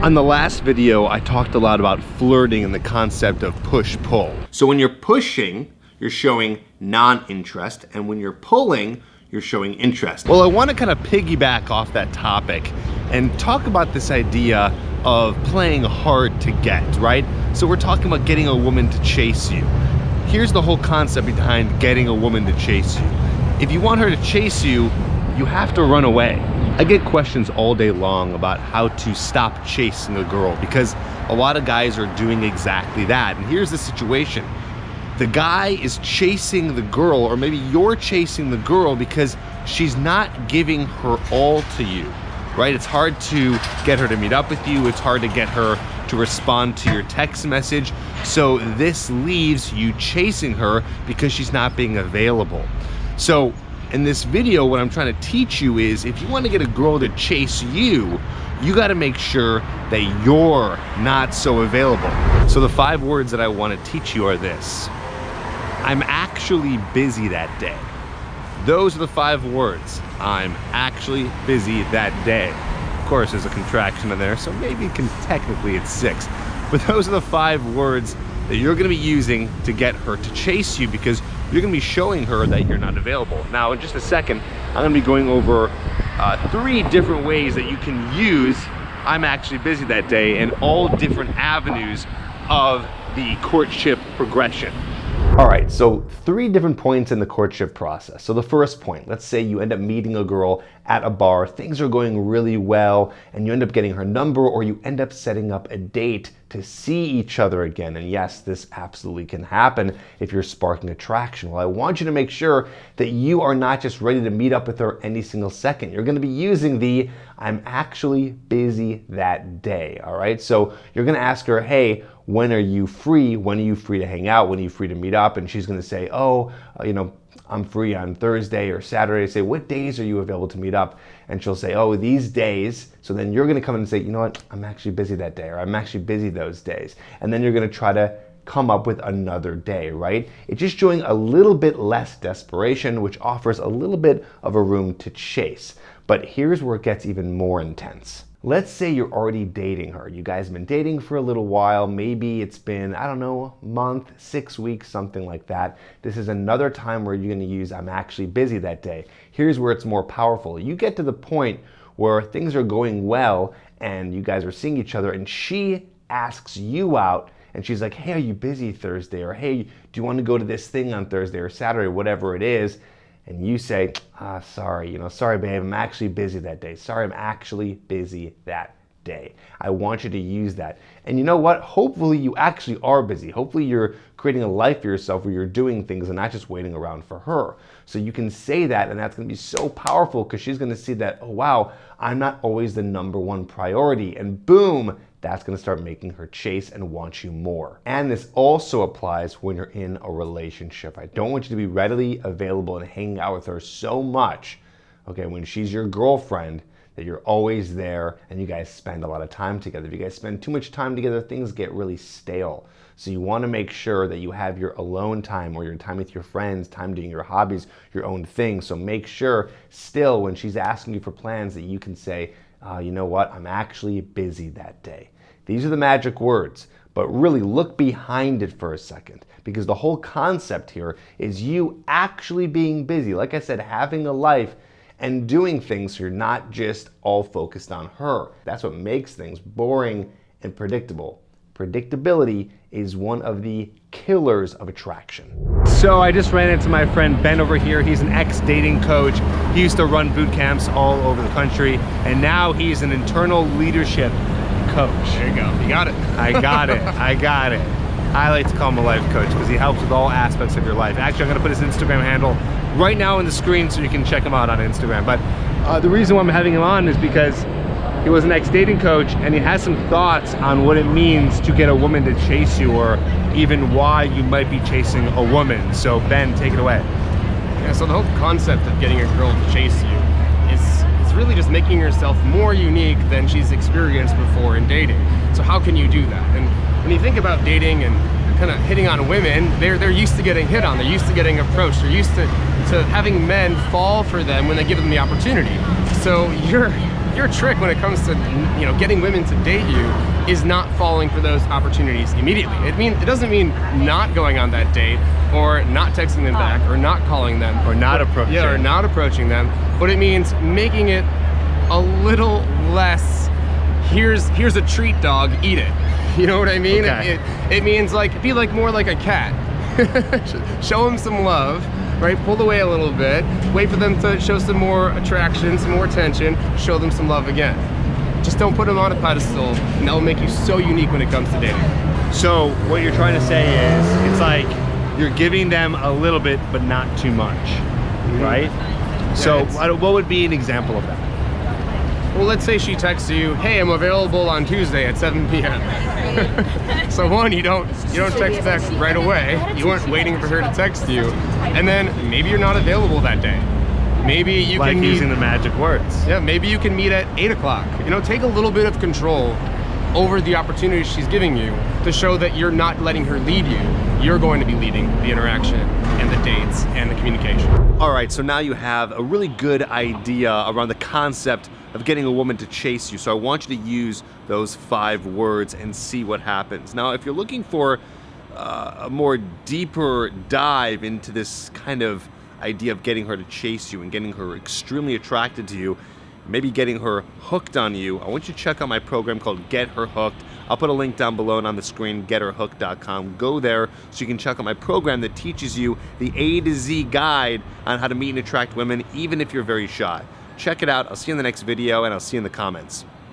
On the last video, I talked a lot about flirting and the concept of push-pull. So when you're pushing, you're showing non-interest, and when you're pulling, you're showing interest. Well, I want to kind of piggyback off that topic and talk about this idea of playing hard to get, right? So we're talking about getting a woman to chase you. Here's the whole concept behind getting a woman to chase you. If you want her to chase you, you have to run away. I get questions all day long about how to stop chasing a girl because a lot of guys are doing exactly that. And here's the situation. The guy is chasing the girl, or maybe you're chasing the girl because she's not giving her all to you, right? It's hard to get her to meet up with you. It's hard to get her to respond to your text message. So this leaves you chasing her because she's not being available. So in this video, what I'm trying to teach you is if you want to get a girl to chase you, you got to make sure that you're not so available. So the 5 words that I want to teach you are this: I'm actually busy that day. Those are the 5 words. I'm actually busy that day. Of course, there's a contraction in there, so maybe technically it's 6. But those are the 5 words that you're going to be using to get her to chase you, because you're going to be showing her that you're not available. Now, in just a second, I'm going to be going over 3 different ways that you can use I'm actually busy that day in all different avenues of the courtship progression. All right, so 3 different points in the courtship process. So the first point, let's say you end up meeting a girl at a bar, things are going really well, and you end up getting her number, or you end up setting up a date to see each other again. And yes, this absolutely can happen if you're sparking attraction. Well, I want you to make sure that you are not just ready to meet up with her any single second. You're gonna be using the I'm actually busy that day, all right? So you're gonna ask her, hey, when are you free? When are you free to hang out? When are you free to meet up? And she's gonna say, oh, I'm free on Thursday or Saturday. Say, what days are you available to meet up? And she'll say, oh, these days. So then you're gonna come in and say, you know what? I'm actually busy that day, or I'm actually busy those days. And then you're gonna try to come up with another day, right? It's just showing a little bit less desperation, which offers a little bit of a room to chase. But here's where it gets even more intense. Let's say you're already dating her. You guys have been dating for a little while. Maybe it's been, I don't know, a month, 6 weeks, something like that. This is another time where you're gonna use I'm actually busy that day. Here's where it's more powerful. You get to the point where things are going well and you guys are seeing each other, and she asks you out and she's like, hey, are you busy Thursday? Or hey, do you want to go to this thing on Thursday or Saturday, whatever it is? And you say, sorry, sorry babe, I'm actually busy that day. Sorry, I'm actually busy that day. I want you to use that. And you know what? Hopefully you actually are busy. Hopefully you're creating a life for yourself where you're doing things and not just waiting around for her. So you can say that, and that's gonna be so powerful because she's gonna see that, oh wow, I'm not always the #1 priority. And boom, that's gonna start making her chase and want you more. And this also applies when you're in a relationship. I don't want you to be readily available and hanging out with her so much, okay, when she's your girlfriend, that you're always there and you guys spend a lot of time together. If you guys spend too much time together, things get really stale. So you wanna make sure that you have your alone time, or your time with your friends, time doing your hobbies, your own thing. So make sure still when she's asking you for plans that you can say, you know what, I'm actually busy that day. These are the magic words, but really look behind it for a second, because the whole concept here is you actually being busy. Like I said, having a life and doing things so you're not just all focused on her. That's what makes things boring and predictable. Predictability is one of the killers of attraction. So I just ran into my friend Ben over here. He's an ex-dating coach. He used to run boot camps all over the country, and now he's an internal leadership coach. There you go. You got it. I got it. I got it. I like to call him a life coach because he helps with all aspects of your life. Actually, I'm going to put his Instagram handle right now on the screen so you can check him out on Instagram. But the reason why I'm having him on is because he was an ex-dating coach, and he has some thoughts on what it means to get a woman to chase you, or even why you might be chasing a woman. So Ben, take it away. Yeah, so the whole concept of getting a girl to chase you is really just making yourself more unique than she's experienced before in dating. So how can you do that? And when you think about dating and kind of hitting on women, they're used to getting hit on, they're used to getting approached, they're used to having men fall for them when they give them the opportunity. So you're your trick when it comes to, you know, getting women to date you is not falling for those opportunities immediately. It doesn't mean not going on that date, or not texting them back, or not calling them, Or not approaching. Yeah, or not approaching them. But it means making it a little less, here's a treat, dog, eat it. You know what I mean? Okay. It means like, be like more like a cat. Show them some love, right? Pull away a little bit, wait for them to show some more attraction, some more attention, show them some love again. Just don't put them on a pedestal, and that will make you so unique when it comes to dating. So what you're trying to say is, it's like you're giving them a little bit, but not too much, right? So it's- what would be an example of that? Well, let's say she texts you, hey, I'm available on Tuesday at 7 p.m. So one, you don't text back right away. You weren't waiting for her to text you. And then maybe you're not available that day. Maybe you Like can meet, using the magic words. yeah, maybe you can meet at 8 o'clock. You know, take a little bit of control over the opportunities she's giving you to show that you're not letting her lead you. You're going to be leading the interaction and the dates and the communication. All right, so now you have a really good idea around the concept of getting a woman to chase you. So I want you to use those 5 words and see what happens. Now, if you're looking for a more deeper dive into this kind of idea of getting her to chase you and getting her extremely attracted to you, maybe getting her hooked on you, I want you to check out my program called Get Her Hooked. I'll put a link down below and on the screen, getherhooked.com. Go there so you can check out my program that teaches you the A to Z guide on how to meet and attract women, even if you're very shy. Check it out. I'll see you in the next video, and I'll see you in the comments.